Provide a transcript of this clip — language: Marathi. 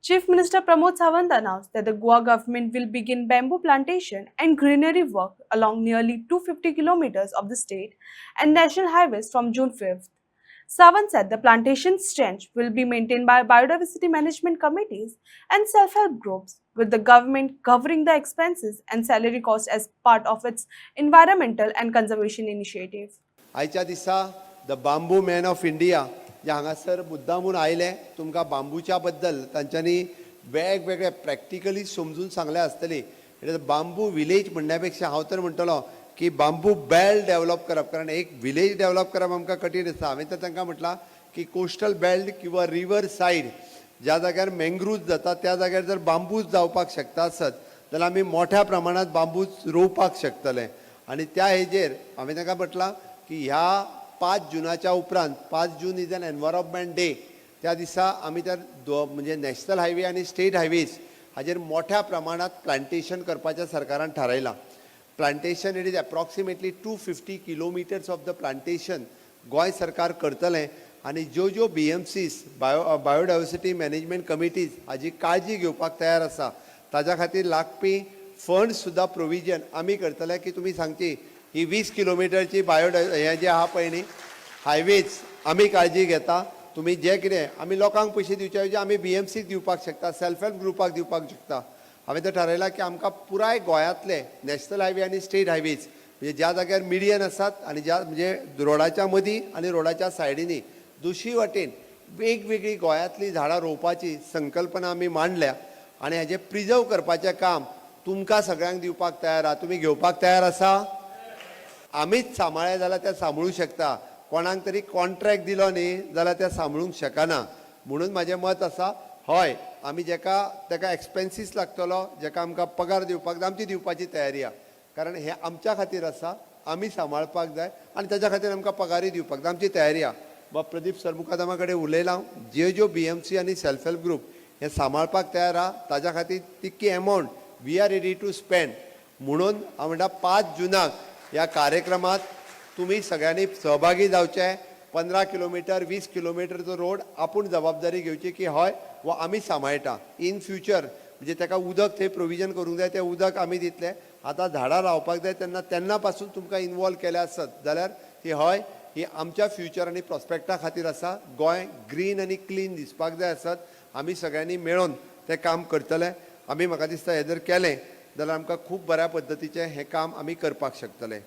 Chief Minister Pramod Sawant announced that the Goa government will begin bamboo plantation and greenery work along nearly 250 kilometers of the state and national highways from June 5th. Sawant said the plantation strength will be maintained by biodiversity management committees and self-help groups, with the government covering the expenses and salary costs as part of its environmental and conservation initiative. आयच्या दिसा the bamboo man of India जे हांगासर मुद्दामून आयले तुमकां बांबूच्या बद्दल तांच्यांनी वेगवेगळे प्रॅक्टिकली समजून सांगले आसतली. बांबू विलेज म्हणण्यापेक्षा हांव तर म्हणटलो की बांबू बेल्ट डेव्हलप करप, कारण एक विलेज डेव्हलप करप आमकां कठीण आसता. हांवें तर तांकां म्हटलां की कोस्टल बेल्ट किंवा रिवर सायड ज्या जाग्यार मँग्रुव्ज जाता त्या जाग्यार जर बांबूच जावपाक शकता आसत जाल्यार आमी मोठ्या प्रमाणात बांबूच रोवपाक शकतले. आनी त्या हेजेर हांवें तांकां म्हटलां की ह्या 5 जुनाच्या उपरांत 5 June is an environment day, त्या दिसा आमी तर म्हणजे नॅशनल हायवे आनी स्टेट हायवेज हाजेर मोठ्या प्रमाणात प्लांटेशन करपाचें सरकारान थारायलां. Plantation it is approximately 250 kilometres of the plantation Goa सरकार करतलें. आनी ज्यो BMCs बायोडायवर्सिटी मॅनेजमेंट कमिटीज हाजी काळजी घेवपाक तयार आसा ताज्या खातीर लागपी फंड सुद्दां प्रोविजन आमी करतले की तुमी सांगची ही 20 किलोमिटरची हे जे आहा पळय न्ही हायवेज आमी काळजी घेता. तुमी जे कितें आमी लोकांक पयशे दिवचे ऐवजी आमी BMCक दिवपाक शकता, सेल्फ हेल्प ग्रुपाक दिवपाक शकता. हांवें तर थारायलां की आमकां पुराय गोंयांतले नॅशनल हायवे आनी स्टेट हायवेज म्हणजे ज्या जाग्यार मिडियन आसात आनी ज्या म्हणजे रोडाच्या मदीं आनी रोडाच्या सायडीनी दुसरी वाटेन वेगवेगळी गोंयांतली झाडां रोवपाची संकल्पना आमी मांडल्या आनी हाजें प्रिजर्व करपाचें काम तुमकां सगळ्यांक दिवपाक तयार आहा. तुमी घेवपाक तयार आसा? आमीच सांबाळ्ळे जाल्यार ते सांबाळूंक शकता. कोणाक तरी कॉन्ट्रॅक्ट दिलो न्ही जाल्यार ते सांबाळूंक शकना. म्हणून म्हाजें मत आसा हय आमी ताका एक्सपेन्सीस लागतलो, जाका आमकां पगार दिवपाक आमची दिवपाची तयारी आहा. कारण हे आमच्या खातीर आसा, आमी सांबाळपाक जाय आनी ताच्या खातीर आमकां पगारूय दिवपाक जाय, आमची तयारी आहा. प्रदीप सरमुखादामा कडेन उलयलां, ज्यो BMC आनी सेल्फ हेल्प ग्रुप हे सांबाळपाक तयार आहा ताच्या खातीर तितकी amount we are ready to spend. म्हणून हांव म्हणटा 5 जुनाक ह्या कार्यक्रमात तुम्ही सगळ्यांनी सहभागी जावचे. 15 किलोमीटर 20 किलोमीटरचो रोड आपूण जबाबदारी घेवची की हय वो आमी सांबाळटा. इन फ्युचर म्हणजे ताका उदक थंय प्रोविजन करूंक जाय, तें उदक आमी दितले. आतां झाडां लावपाक जाय तेन्ना पासून तुमकां इनवॉल्व केले आसत जाल्यार ती हय ही आमच्या फ्युचर आनी प्रॉस्पेक्टा खातीर आसा. गोंय ग्रीन आनी क्लीन दिसपाक जाय आसत. आमी सगळ्यांनी मेळून तें काम करतले. आमी म्हाका दिसता हें जर केलें जाल्यार आमकां खूब बऱ्या पद्दतीचें हें काम आमी करपाक शकतले.